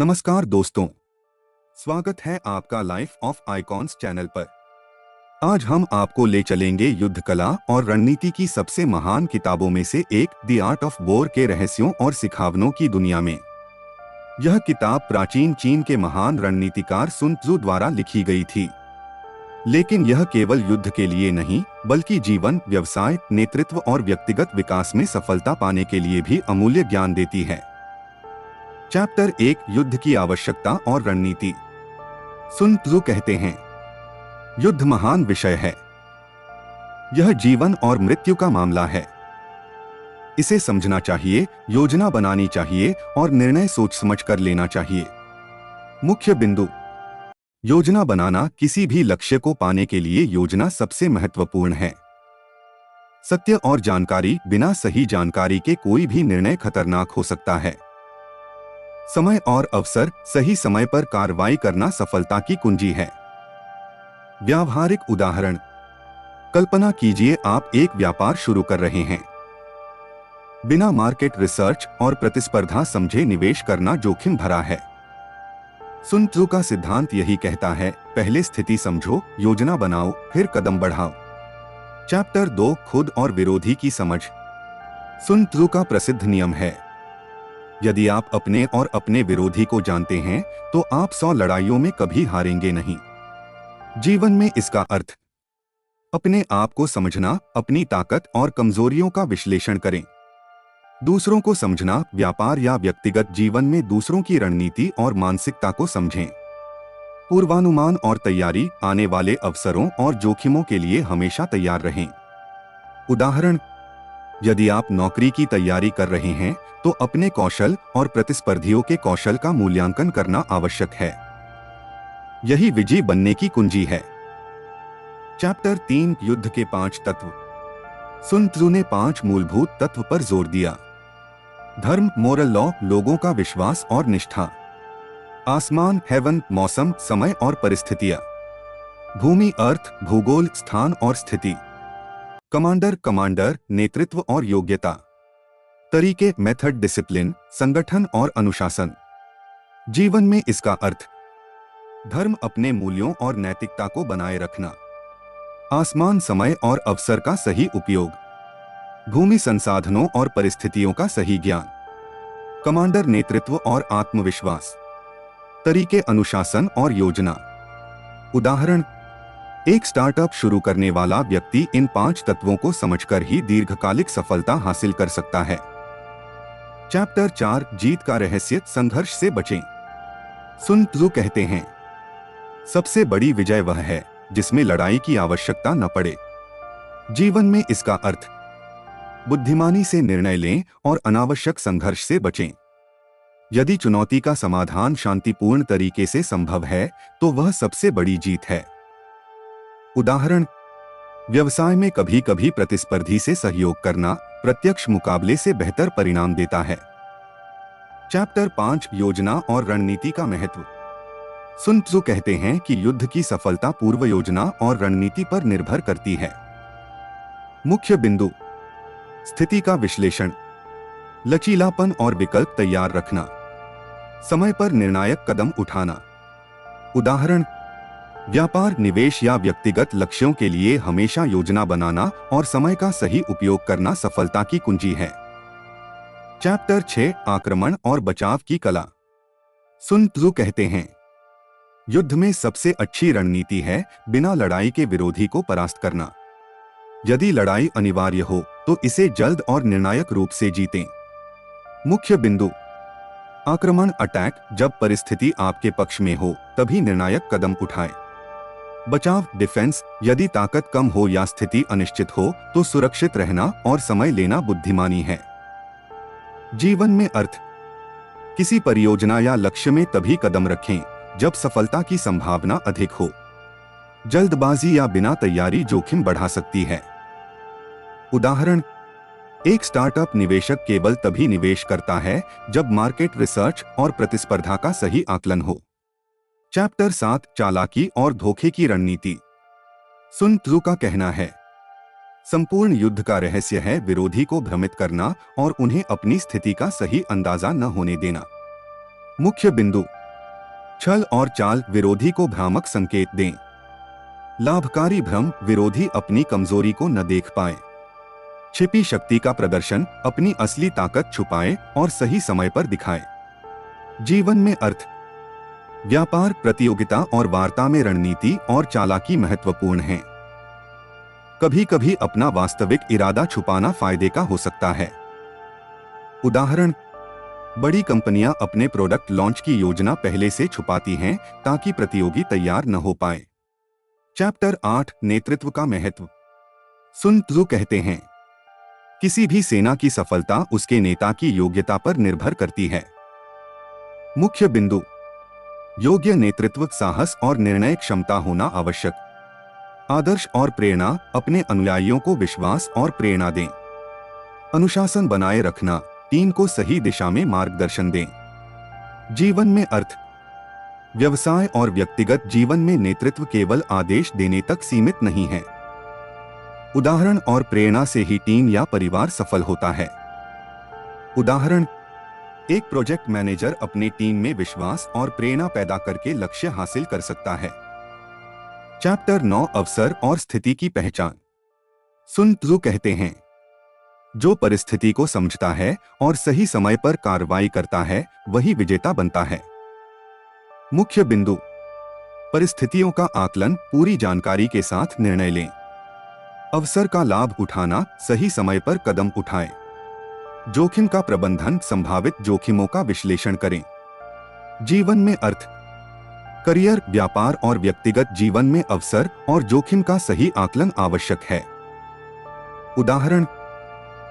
नमस्कार दोस्तों, स्वागत है आपका लाइफ ऑफ आइकॉन्स चैनल पर। आज हम आपको ले चलेंगे युद्ध कला और रणनीति की सबसे महान किताबों में से एक द आर्ट ऑफ वॉर के रहस्यों और सिखावनों की दुनिया में। यह किताब प्राचीन चीन के महान रणनीतिकार सुन त्सु द्वारा लिखी गई थी, लेकिन यह केवल युद्ध के लिए नहीं बल्कि जीवन, व्यवसाय, नेतृत्व और व्यक्तिगत विकास में सफलता पाने के लिए भी अमूल्य ज्ञान देती है। चैप्टर 1, युद्ध की आवश्यकता और रणनीति। सुन त्सु कहते हैं, युद्ध महान विषय है। यह जीवन और मृत्यु का मामला है। इसे समझना चाहिए, योजना बनानी चाहिए और निर्णय सोच समझ कर लेना चाहिए। मुख्य बिंदु। योजना बनाना। किसी भी लक्ष्य को पाने के लिए योजना सबसे महत्वपूर्ण है। सत्य और जानकारी। बिना सही जानकारी के कोई भी निर्णय खतरनाक हो सकता है। समय और अवसर। सही समय पर कार्रवाई करना सफलता की कुंजी है। व्यावहारिक उदाहरण। कल्पना कीजिए आप एक व्यापार शुरू कर रहे हैं। बिना मार्केट रिसर्च और प्रतिस्पर्धा समझे निवेश करना जोखिम भरा है। सुन त्सु का सिद्धांत यही कहता है, पहले स्थिति समझो, योजना बनाओ, फिर कदम बढ़ाओ। चैप्टर 2, खुद और विरोधी की समझ। सुन त्सु का प्रसिद्ध नियम है, यदि आप अपने और अपने विरोधी को जानते हैं तो आप 100 लड़ाइयों में कभी हारेंगे नहीं। जीवन में इसका अर्थ अपने आप को समझना, अपनी ताकत और कमजोरियों का विश्लेषण करें। दूसरों को समझना। व्यापार या व्यक्तिगत जीवन में दूसरों की रणनीति और मानसिकता को समझें। पूर्वानुमान और तैयारी। आने वाले अवसरों और जोखिमों के लिए हमेशा तैयार रहें। उदाहरण, यदि आप नौकरी की तैयारी कर रहे हैं तो अपने कौशल और प्रतिस्पर्धियों के कौशल का मूल्यांकन करना आवश्यक है। यही विजयी बनने की कुंजी है। चैप्टर 3, युद्ध के 5 तत्व। सुन त्सु ने 5 मूलभूत तत्व पर जोर दिया। धर्म, मोरल लॉ, लोगों का विश्वास और निष्ठा। आसमान, हेवन, मौसम, समय और परिस्थितियां। भूमि, अर्थ, भूगोल, स्थान और स्थिति। कमांडर, नेतृत्व और योग्यता। तरीके, मेथड, डिसिप्लिन, संगठन और अनुशासन। जीवन में इसका अर्थ धर्म, अपने मूल्यों और नैतिकता को बनाए रखना। आसमान, समय और अवसर का सही उपयोग। भूमि, संसाधनों और परिस्थितियों का सही ज्ञान। कमांडर, नेतृत्व और आत्मविश्वास। तरीके, अनुशासन और योजना। उदाहरण, एक स्टार्टअप शुरू करने वाला व्यक्ति इन 5 तत्वों को समझकर ही दीर्घकालिक सफलता हासिल कर सकता है। चैप्टर 4, जीत का रहस्य। संघर्ष से बचें। सुन त्सु कहते हैं, सबसे बड़ी विजय वह है जिसमें लड़ाई की आवश्यकता न पड़े। जीवन में इसका अर्थ बुद्धिमानी से निर्णय लें और अनावश्यक संघर्ष से बचें। यदि चुनौती का समाधान शांतिपूर्ण तरीके से संभव है तो वह सबसे बड़ी जीत है। उदाहरण, व्यवसाय में कभी कभी प्रतिस्पर्धी से सहयोग करना प्रत्यक्ष मुकाबले से बेहतर परिणाम देता है। चैप्टर 5, योजना और रणनीति का महत्व। सुन त्सु कहते हैं कि युद्ध की सफलता पूर्व योजना और रणनीति पर निर्भर करती है। मुख्य बिंदु। स्थिति का विश्लेषण, लचीलापन और विकल्प तैयार रखना, समय पर निर्णायक कदम उठाना। उदाहरण, व्यापार, निवेश या व्यक्तिगत लक्ष्यों के लिए हमेशा योजना बनाना और समय का सही उपयोग करना सफलता की कुंजी है। चैप्टर 6, आक्रमण और बचाव की कला। सुन त्सु कहते हैं, युद्ध में सबसे अच्छी रणनीति है बिना लड़ाई के विरोधी को परास्त करना। यदि लड़ाई अनिवार्य हो तो इसे जल्द और निर्णायक रूप से जीतें। मुख्य बिंदु। आक्रमण, अटैक, जब परिस्थिति आपके पक्ष में हो तभी निर्णायक कदम उठाएं। बचाव, डिफेंस, यदि ताकत कम हो या स्थिति अनिश्चित हो तो सुरक्षित रहना और समय लेना बुद्धिमानी है। जीवन में अर्थ, किसी परियोजना या लक्ष्य में तभी कदम रखें जब सफलता की संभावना अधिक हो। जल्दबाजी या बिना तैयारी जोखिम बढ़ा सकती है। उदाहरण, एक स्टार्टअप निवेशक केवल तभी निवेश करता है जब मार्केट रिसर्च और प्रतिस्पर्धा का सही आकलन हो। चैप्टर 7, चालाकी और धोखे की रणनीति। सुन त्सु का कहना है, संपूर्ण युद्ध का रहस्य है विरोधी को भ्रमित करना और उन्हें अपनी स्थिति का सही अंदाजा न होने देना। मुख्य बिंदु। छल और चाल विरोधी को भ्रामक संकेत दें। लाभकारी भ्रम विरोधी अपनी कमजोरी को न देख पाए। छिपी शक्ति का प्रदर्शन अपनी असली ताकत छुपाए और सही समय पर दिखाए। जीवन में अर्थ। व्यापार, प्रतियोगिता और वार्ता में रणनीति और चालाकी महत्वपूर्ण हैं। कभी कभी अपना वास्तविक इरादा छुपाना फायदे का हो सकता है। उदाहरण, बड़ी कंपनियां अपने प्रोडक्ट लॉन्च की योजना पहले से छुपाती हैं ताकि प्रतियोगी तैयार न हो पाए। चैप्टर 8, नेतृत्व का महत्व। सुन त्जू कहते हैं, किसी भी सेना की सफलता उसके नेता की योग्यता पर निर्भर करती है। मुख्य बिंदु। योग्य नेतृत्व, साहस और निर्णय क्षमता होना आवश्यक। आदर्श और प्रेरणा, अपने अनुयायियों को विश्वास और प्रेरणा दें। अनुशासन बनाए रखना, टीम को सही दिशा में मार्गदर्शन दें। जीवन में अर्थ। व्यवसाय और व्यक्तिगत जीवन में नेतृत्व केवल आदेश देने तक सीमित नहीं है। उदाहरण और प्रेरणा से ही टीम या परिवार सफल होता है। उदाहरण, एक प्रोजेक्ट मैनेजर अपनी टीम में विश्वास और प्रेरणा पैदा करके लक्ष्य हासिल कर सकता है। चैप्टर 9, अवसर और स्थिति की पहचान। सुन त्जू कहते हैं, जो परिस्थिति को समझता है और सही समय पर कार्रवाई करता है वही विजेता बनता है। मुख्य बिंदु। परिस्थितियों का आकलन, पूरी जानकारी के साथ निर्णय लें। अवसर का लाभ उठाना, सही समय पर कदम उठाएं। जोखिम का प्रबंधन, संभावित जोखिमों का विश्लेषण करें। जीवन में अर्थ। करियर, व्यापार और व्यक्तिगत जीवन में अवसर और जोखिम का सही आकलन आवश्यक है। उदाहरण,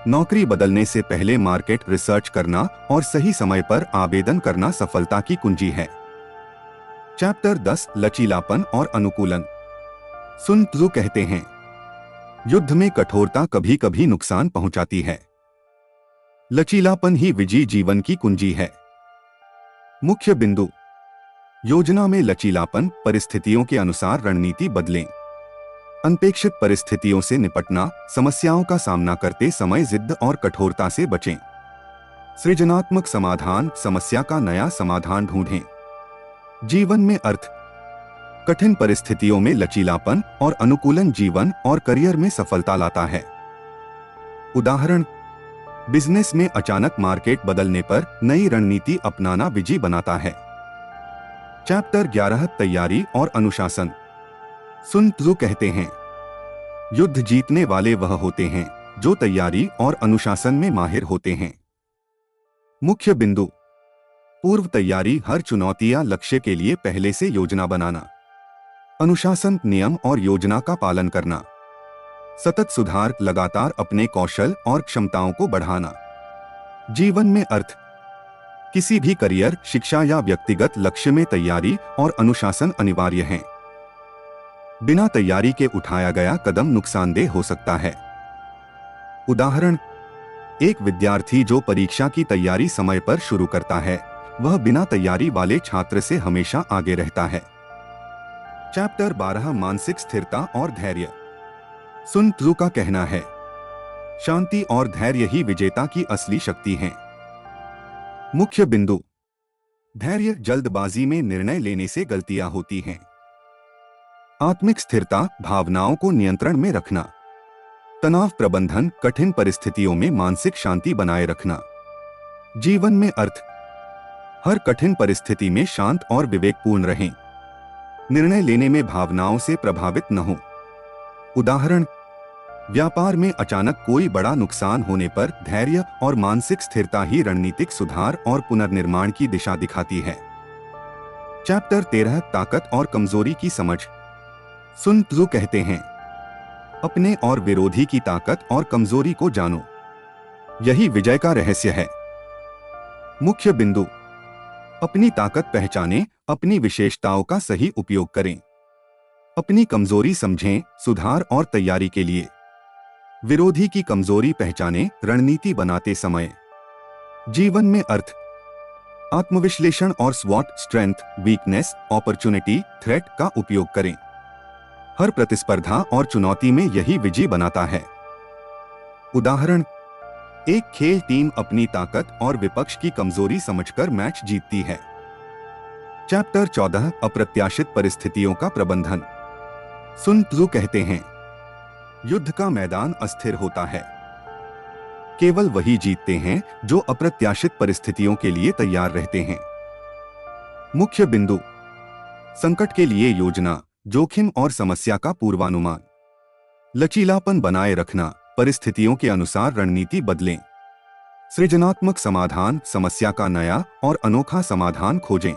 नौकरी बदलने से पहले मार्केट रिसर्च करना और सही समय पर आवेदन करना सफलता की कुंजी है। चैप्टर 10, लचीलापन और अनुकूलन। सुन त्जू कहते हैं, युद्ध में कठोरता कभी कभी नुकसान पहुंचाती है। लचीलापन ही विजयी जीवन की कुंजी है। मुख्य बिंदु। योजना में लचीलापन, परिस्थितियों के अनुसार रणनीति बदलें। अनपेक्षित परिस्थितियों से निपटना, समस्याओं का सामना करते समय जिद्द और कठोरता से बचें। सृजनात्मक समाधान, समस्या का नया समाधान ढूंढें। जीवन में अर्थ। कठिन परिस्थितियों में लचीलापन और अनुकूलन जीवन और करियर में सफलता लाता है। उदाहरण, बिजनेस में अचानक मार्केट बदलने पर नई रणनीति अपनाना विजयी बनाता है। चैप्टर 11, तैयारी और अनुशासन। सुन त्जू कहते हैं, युद्ध जीतने वाले वह होते हैं जो तैयारी और अनुशासन में माहिर होते हैं। मुख्य बिंदु। पूर्व तैयारी, हर चुनौती या लक्ष्य के लिए पहले से योजना बनाना। अनुशासन, नियम और योजना का पालन करना। सतत सुधार, लगातार अपने कौशल और क्षमताओं को बढ़ाना। जीवन में अर्थ। किसी भी करियर, शिक्षा या व्यक्तिगत लक्ष्य में तैयारी और अनुशासन अनिवार्य हैं। बिना तैयारी के उठाया गया कदम नुकसानदेह हो सकता है। उदाहरण, एक विद्यार्थी जो परीक्षा की तैयारी समय पर शुरू करता है वह बिना तैयारी वाले छात्र से हमेशा आगे रहता है। चैप्टर 12, मानसिक स्थिरता और धैर्य। सुन त्जू का कहना है, शांति और धैर्य ही विजेता की असली शक्ति हैं। मुख्य बिंदु। धैर्य, जल्दबाजी में निर्णय लेने से गलतियां होती हैं। आत्मिक स्थिरता, भावनाओं को नियंत्रण में रखना। तनाव प्रबंधन, कठिन परिस्थितियों में मानसिक शांति बनाए रखना। जीवन में अर्थ। हर कठिन परिस्थिति में शांत और विवेकपूर्ण रहें। निर्णय लेने में भावनाओं से प्रभावित न हो। उदाहरण, व्यापार में अचानक कोई बड़ा नुकसान होने पर धैर्य और मानसिक स्थिरता ही रणनीतिक सुधार और पुनर्निर्माण की दिशा दिखाती है। चैप्टर 13, ताकत और कमजोरी की समझ। सुन त्जू कहते हैं, अपने और विरोधी की ताकत और कमजोरी को जानो, यही विजय का रहस्य है। मुख्य बिंदु। अपनी ताकत पहचानें, अपनी विशेषताओं का सही उपयोग करें। अपनी कमजोरी समझें, सुधार और तैयारी के लिए। विरोधी की कमजोरी पहचानें, रणनीति बनाते समय। जीवन में अर्थ। आत्मविश्लेषण और स्वॉट, स्ट्रेंथ, वीकनेस, अपॉर्चुनिटी, थ्रेट का उपयोग करें। हर प्रतिस्पर्धा और चुनौती में यही विजयी बनाता है। उदाहरण, एक खेल टीम अपनी ताकत और विपक्ष की कमजोरी समझकर मैच जीतती है। चैप्टर 14 अप्रत्याशित परिस्थितियों का प्रबंधन। सुन त्जू कहते हैं, युद्ध का मैदान अस्थिर होता है। केवल वही जीतते हैं जो अप्रत्याशित परिस्थितियों के लिए तैयार रहते हैं। मुख्य बिंदु: संकट के लिए योजना, जोखिम और समस्या का पूर्वानुमान, लचीलापन बनाए रखना, परिस्थितियों के अनुसार रणनीति बदलें, सृजनात्मक समाधान, समस्या का नया और अनोखा समाधान खोजें।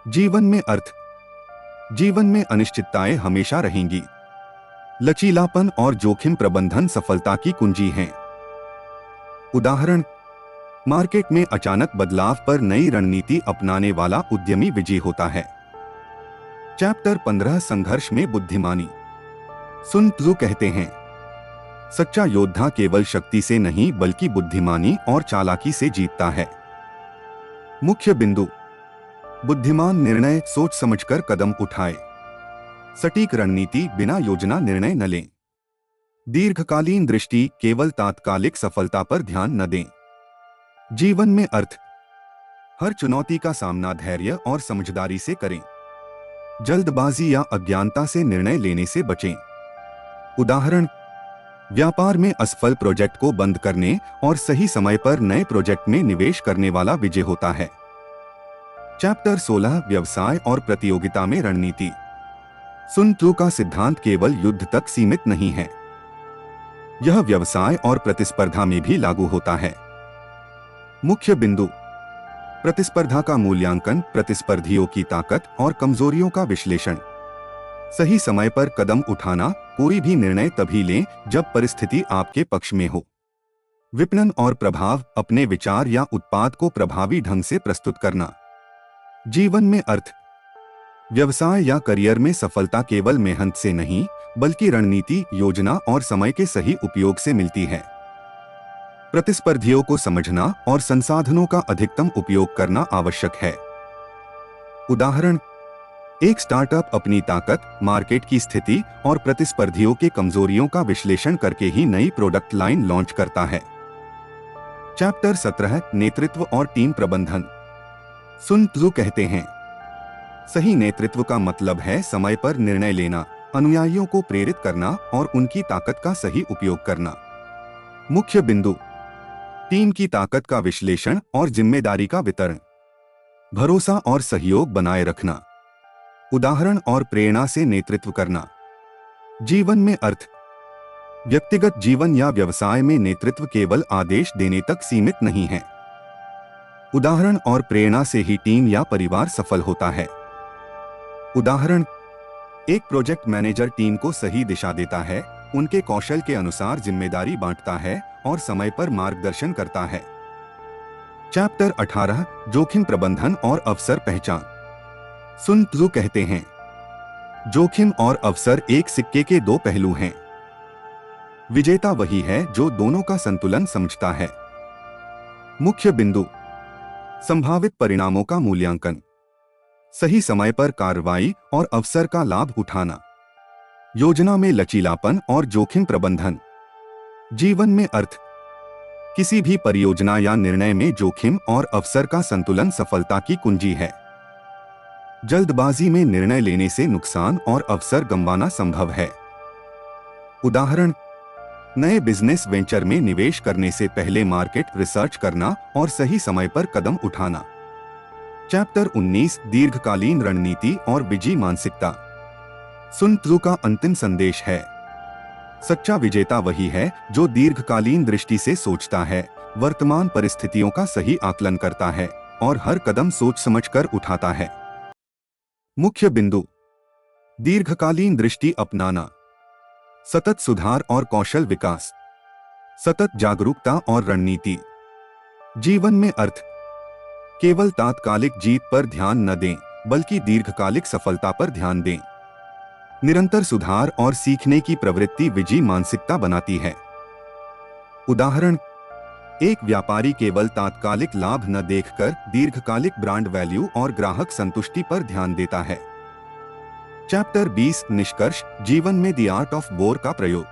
जीवन में अर्थ: जीवन में अनिश्चितताएं हमेशा रहेंगी। लचीलापन और जोखिम प्रबंधन सफलता की कुंजी हैं। उदाहरण: मार्केट में अचानक बदलाव पर नई रणनीति अपनाने वाला उद्यमी विजयी होता है। चैप्टर 15 संघर्ष में बुद्धिमानी। सुन त्जू कहते हैं, सच्चा योद्धा केवल शक्ति से नहीं बल्कि बुद्धिमानी और चालाकी से जीतता है। मुख्य बिंदु: बुद्धिमान निर्णय, सोच समझकर कदम उठाए। सटीक रणनीति, बिना योजना निर्णय न लें। दीर्घकालीन दृष्टि, केवल तात्कालिक सफलता पर ध्यान न दें। जीवन में अर्थ: हर चुनौती का सामना धैर्य और समझदारी से करें। जल्दबाजी या अज्ञानता से निर्णय लेने से बचें। उदाहरण: व्यापार में असफल प्रोजेक्ट को बंद करने और सही समय पर नए प्रोजेक्ट में निवेश करने वाला विजय होता है। चैप्टर 16 व्यवसाय और प्रतियोगिता में रणनीति। सुन त्जू का सिद्धांत केवल युद्ध तक सीमित नहीं है, यह व्यवसाय और प्रतिस्पर्धा में भी लागू होता है। मुख्य बिंदु: प्रतिस्पर्धा का मूल्यांकन, प्रतिस्पर्धियों की ताकत और कमजोरियों का विश्लेषण, सही समय पर कदम उठाना, कोई भी निर्णय तभी लें जब परिस्थिति आपके पक्ष में हो। विपणन और प्रभाव, अपने विचार या उत्पाद को प्रभावी ढंग से प्रस्तुत करना। जीवन में अर्थ: व्यवसाय या करियर में सफलता केवल मेहनत से नहीं बल्कि रणनीति, योजना और समय के सही उपयोग से मिलती है। प्रतिस्पर्धियों को समझना और संसाधनों का अधिकतम उपयोग करना आवश्यक है। उदाहरण: एक स्टार्टअप अपनी ताकत, मार्केट की स्थिति और प्रतिस्पर्धियों के कमजोरियों का विश्लेषण करके ही नई प्रोडक्ट लाइन लॉन्च करता है। चैप्टर 17 नेतृत्व और टीम प्रबंधन। सुन त्जू कहते हैं, सही नेतृत्व का मतलब है समय पर निर्णय लेना, अनुयायियों को प्रेरित करना और उनकी ताकत का सही उपयोग करना। मुख्य बिंदु: टीम की ताकत का विश्लेषण और जिम्मेदारी का वितरण, भरोसा और सहयोग बनाए रखना, उदाहरण और प्रेरणा से नेतृत्व करना। जीवन में अर्थ: व्यक्तिगत जीवन या व्यवसाय में नेतृत्व केवल आदेश देने तक सीमित नहीं है। उदाहरण और प्रेरणा से ही टीम या परिवार सफल होता है। उदाहरण: एक प्रोजेक्ट मैनेजर टीम को सही दिशा देता है, उनके कौशल के अनुसार जिम्मेदारी बांटता है और समय पर मार्गदर्शन करता है। चैप्टर 18 जोखिम प्रबंधन और अवसर पहचान। सुन त्जू कहते हैं, जोखिम और अवसर एक सिक्के के दो पहलू हैं। विजेता वही है जो दोनों का संतुलन समझता है। मुख्य बिंदु: संभावित परिणामों का मूल्यांकन, सही समय पर कार्रवाई और अवसर का लाभ उठाना, योजना में लचीलापन और जोखिम प्रबंधन। जीवन में अर्थ: किसी भी परियोजना या निर्णय में जोखिम और अवसर का संतुलन सफलता की कुंजी है। जल्दबाजी में निर्णय लेने से नुकसान और अवसर गंवाना संभव है। उदाहरण: नए बिजनेस वेंचर में निवेश करने से पहले मार्केट रिसर्च करना और सही समय पर कदम उठाना। चैप्टर 19 दीर्घकालीन रणनीति और विजयी मानसिकता। सुन त्जू का अंतिम संदेश है, सच्चा विजेता वही है जो दीर्घकालीन दृष्टि से सोचता है, वर्तमान परिस्थितियों का सही आकलन करता है और हर कदम सोच समझकर उठाता है। मुख्य बिंदु: दीर्घकालीन दृष्टि अपनाना, सतत सुधार और कौशल विकास, सतत जागरूकता और रणनीति। जीवन में अर्थ: केवल तात्कालिक जीत पर ध्यान न दें बल्कि दीर्घकालिक सफलता पर ध्यान दें। निरंतर सुधार और सीखने की प्रवृत्ति विजयी मानसिकता बनाती है। उदाहरण: एक व्यापारी केवल तात्कालिक लाभ न देखकर दीर्घकालिक ब्रांड वैल्यू और ग्राहक संतुष्टि पर ध्यान देता है। चैप्टर 20 निष्कर्ष जीवन में द आर्ट ऑफ वॉर का प्रयोग।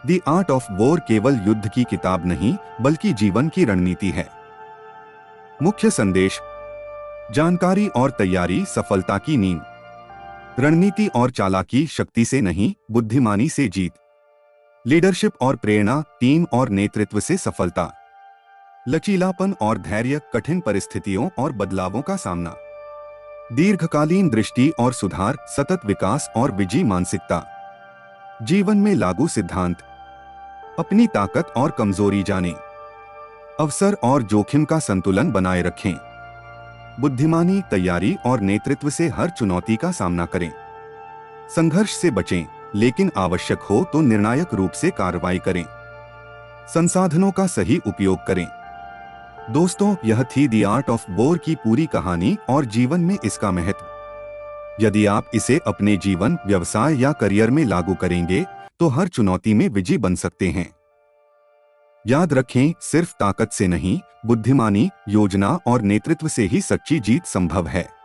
द आर्ट ऑफ वॉर केवल युद्ध की किताब नहीं बल्कि जीवन की रणनीति है। मुख्य संदेश: जानकारी और तैयारी सफलता की नींव। रणनीति और चालाकी शक्ति से नहीं, बुद्धिमानी से जीत। लीडरशिप और प्रेरणा, टीम और नेतृत्व से सफलता। लचीलापन और धैर्य, कठिन परिस्थितियों और बदलावों का सामना। दीर्घकालीन दृष्टि और सुधार, सतत विकास और विजयी मानसिकता। जीवन में लागू सिद्धांत। अपनी ताकत और कमजोरी जानें। अवसर और जोखिम का संतुलन बनाए रखें। बुद्धिमानी, तैयारी और नेतृत्व से हर चुनौती का सामना करें। संघर्ष से बचें, लेकिन आवश्यक हो तो निर्णायक रूप से कार्रवाई करें। संसाधनों का सही उपयोग करें। दोस्तों, यह थी द आर्ट ऑफ वॉर की पूरी कहानी और जीवन में इसका महत्व। यदि आप इसे अपने जीवन, व्यवसाय या करियर में लागू करेंगे तो हर चुनौती में विजयी बन सकते हैं। याद रखें, सिर्फ ताकत से नहीं, बुद्धिमानी, योजना और नेतृत्व से ही सच्ची जीत संभव है।